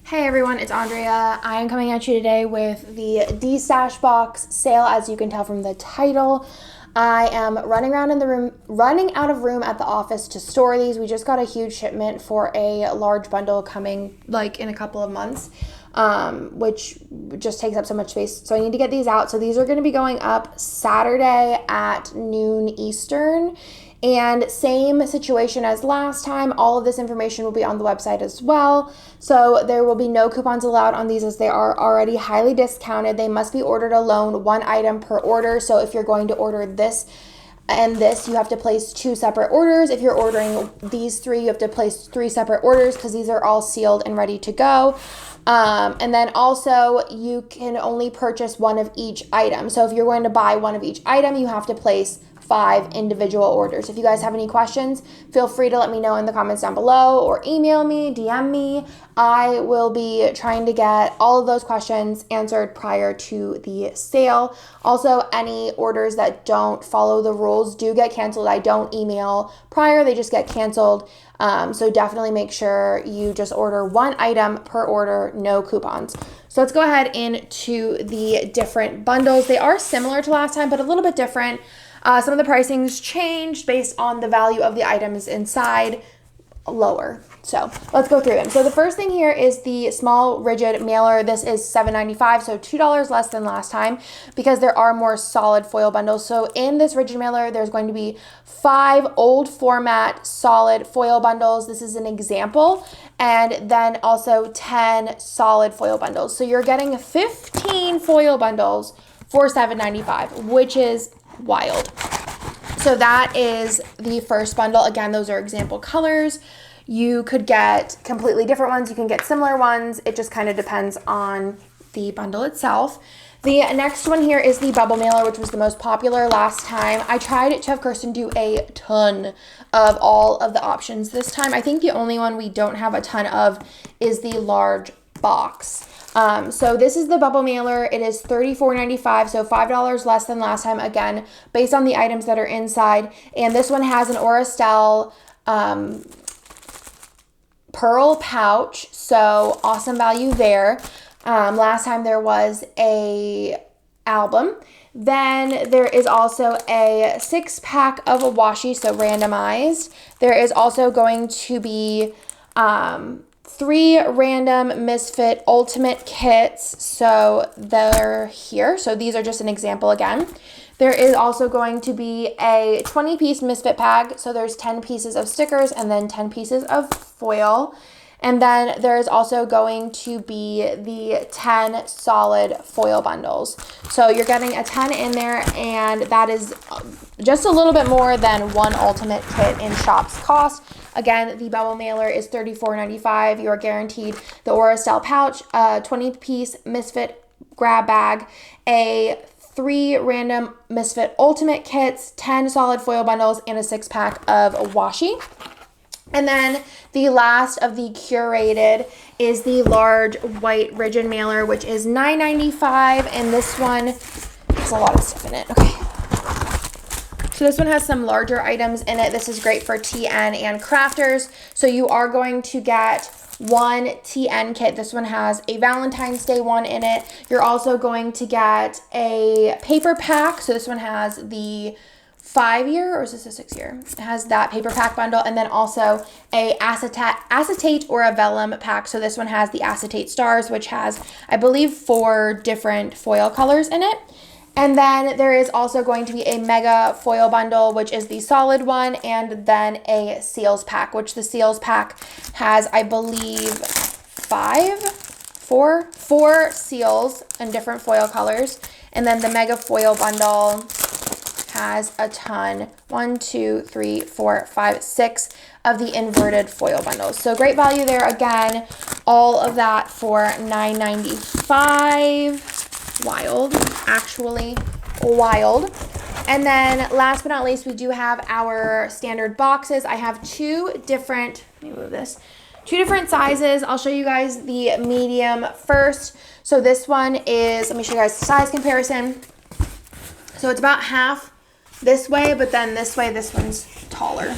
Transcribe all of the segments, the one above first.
Hey everyone, it's Andrea. I am coming at you today with the Destash box sale. As you can tell from the title, I am running out of room at the office to store these. We just got a huge shipment for a large bundle coming like in a couple of months, which just takes up so much space. So I need to get these out. So these are going to be going up Saturday at noon Eastern. And same situation as last time, all of this information will be on the website as well. So there will be no coupons allowed on these as they are already highly discounted. They must be ordered alone, one item per order. So if you're going to order this and this, you have to place 2 separate orders. If you're ordering these 3, you have to place 3 separate orders because these are all sealed and ready to go. And then also you can only purchase one of each item. So if you're going to buy one of each item, you have to place 5 individual orders. If you guys have any questions, feel free to let me know in the comments down below or email me, DM me. I will be trying to get all of those questions answered prior to the sale. Also, any orders that don't follow the rules do get canceled. I don't email prior, they just get canceled. So definitely make sure you just order one item per order, no coupons. So let's go ahead into the different bundles. They are similar to last time, but a little bit different. Some of the pricings changed based on the value of the items inside, lower. So let's go through them. So the first thing here is the small rigid mailer. This is $7.95, so $2 less than last time because there are more solid foil bundles. So in this rigid mailer, there's going to be 5 old format solid foil bundles. This is an example. And then also 10 solid foil bundles. So you're getting 15 foil bundles for $7.95, which is wild. So that is the first bundle. Again, those are example colors. You could get completely different ones. You can get similar ones. It just kind of depends on the bundle itself. The next one here is the bubble mailer, which was the most popular last time. I tried to have Kirsten do a ton of all of the options this time. I think the only one we don't have a ton of is the large box. So this is the bubble mailer. It is $34.95, so $5 less than last time, again, based on the items that are inside. And this one has an Orastelle pearl pouch, so awesome value there. Last time there was a album. Then there is also a 6-pack of a washi, so randomized. There is also going to be 3 random Misfit Ultimate kits, so they're here. So these are just an example again. There is also going to be a 20-piece Misfit pack, so there's 10 pieces of stickers and then 10 pieces of foil. And then there's also going to be the 10 solid foil bundles. So you're getting a 10 in there, and that is just a little bit more than one ultimate kit in shops cost. Again, the bubble mailer is $34.95. You are guaranteed the Orastelle pouch, a 20-piece Misfit grab bag, a 3 random Misfit Ultimate kits, 10 solid foil bundles, and a 6-pack of washi. And then the last of the curated is the large white rigid mailer, which is $9.95. And this one has a lot of stuff in it. Okay. So this one has some larger items in it. This is great for TN and crafters. So you are going to get one TN kit. This one has a Valentine's Day one in it. You're also going to get a paper pack. So this one has the 5-year, or is this a 6-year? It has that paper pack bundle, and then also a acetate or a vellum pack. So this one has the acetate stars, which has, I believe, 4 different foil colors in it. And then there is also going to be a mega foil bundle, which is the solid one, and then a seals pack, which the seals pack has, I believe, 4 seals in different foil colors. And then the mega foil bundle has a ton, 1, 2, 3, 4, 5, 6 of the inverted foil bundles. So great value there. Again, all of that for $9.95. Wild, actually wild. And then last but not least, we do have our standard boxes. I have 2 different, let me move this, 2 different sizes. I'll show you guys the medium first. So this one is, let me show you guys the size comparison. So it's about half this way, but then this way, this one's taller.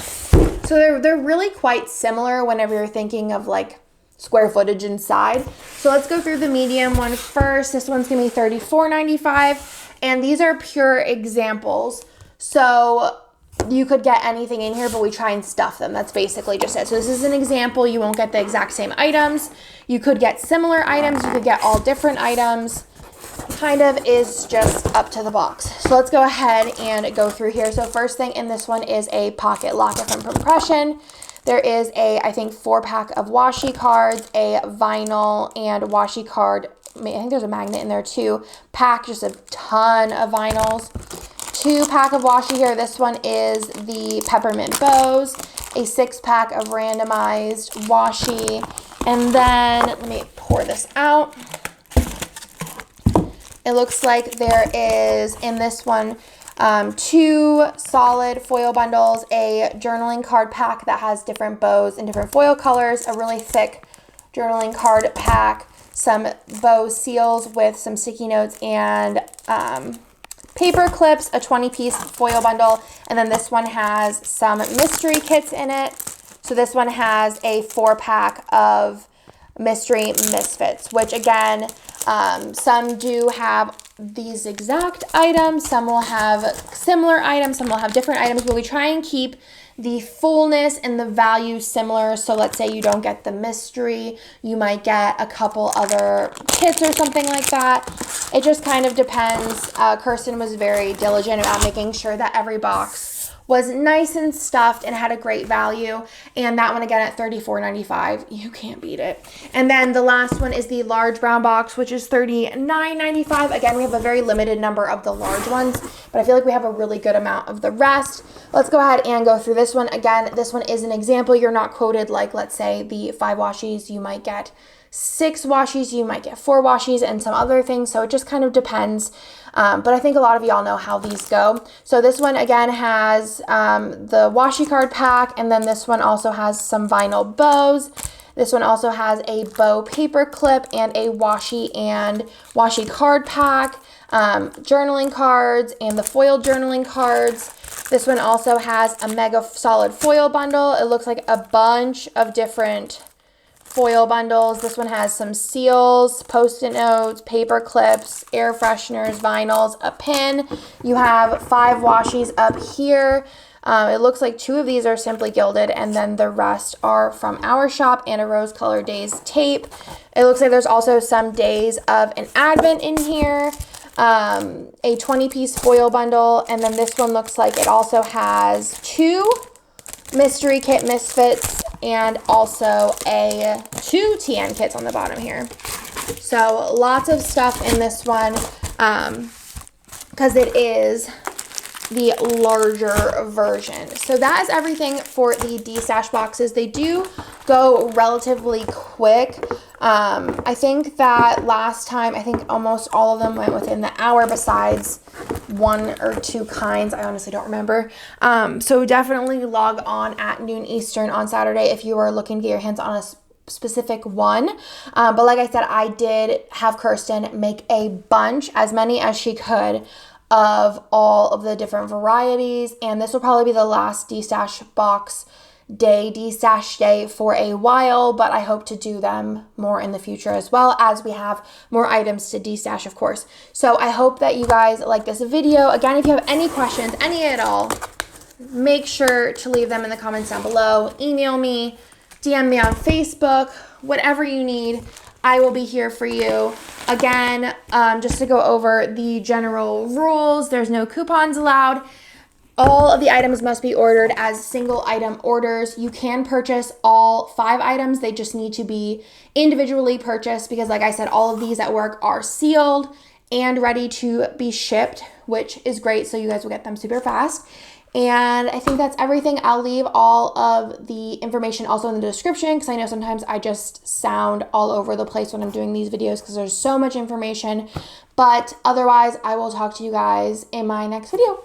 So they're really quite similar whenever you're thinking of like square footage inside. So let's go through the medium one first. This one's gonna be $34.95, and these are pure examples. So you could get anything in here, but we try and stuff them. That's basically just it. So this is an example. You won't get the exact same items. You could get similar items. You could get all different items. Kind of is just up to the box. So let's go ahead and go through here. So first thing in this one is a pocket locker from Compression. There is a, I think, 4-pack of washi cards, a vinyl and washi card. I think there's a magnet in there too. Pack, just a ton of vinyls. 2-pack of washi here. This one is the peppermint bows. A 6-pack of randomized washi. And then, let me pour this out. It looks like there is, in this one, 2 solid foil bundles, a journaling card pack that has different bows and different foil colors, a really thick journaling card pack, some bow seals with some sticky notes and paper clips, a 20-piece foil bundle, and then this one has some mystery kits in it. So this one has a 4-pack of mystery Misfits, which again, some do have these exact items, some will have similar items, some will have different items, but we try and keep the fullness and the value similar. So let's say you don't get the mystery, you might get a couple other kits or something like that. It just kind of depends. Kirsten was very diligent about making sure that every box was nice and stuffed and had a great value. And that one again at $34.95, you can't beat it. And then the last one is the large brown box, which is $39.95. Again, we have a very limited number of the large ones, but I feel like we have a really good amount of the rest. Let's go ahead and go through this one. Again, this one is an example. You're not quoted like, let's say, the 5 washies. You might get 6 washies, you might get 4 washies, and some other things. So it just kind of depends. But I think a lot of y'all know how these go. So this one again has the washi card pack, and then this one also has some vinyl bows. This one also has a bow paper clip and a washi card pack, journaling cards and the foil journaling cards. This one also has a mega solid foil bundle. It looks like a bunch of different foil bundles. This one has some seals, post-it notes, paper clips, air fresheners, vinyls, a pin. You have 5 washies up here. It looks like 2 of these are simply gilded, and then the rest are from our shop, and a rose color days tape. It looks like there's also some days of an advent in here. A 20-piece foil bundle, and then this one looks like it also has 2 mystery kit Misfits and also 2 TN kits on the bottom here. So lots of stuff in this one because it is the larger version. So that is everything for the Destash boxes. They do go relatively quick. I think that last time, I think almost all of them went within the hour besides 1 or 2 kinds. I honestly don't remember. So definitely log on at noon Eastern on Saturday if you are looking to get your hands on a specific one. But like I said, I did have Kirsten make a bunch, as many as she could, of all of the different varieties. And this will probably be the last Destash box day, Destash day for a while, but I hope to do them more in the future as well as we have more items to Destash, of course. So I hope that you guys like this video. Again, if you have any questions, any at all, make sure to leave them in the comments down below. Email me, DM me on Facebook, whatever you need, I will be here for you. Again, just to go over the general rules, there's no coupons allowed. All of the items must be ordered as single item orders. You can purchase all 5 items. They just need to be individually purchased because, like I said, all of these at work are sealed and ready to be shipped, which is great. So you guys will get them super fast. And I think that's everything. I'll leave all of the information also in the description because I know sometimes I just sound all over the place when I'm doing these videos because there's so much information. But otherwise, I will talk to you guys in my next video.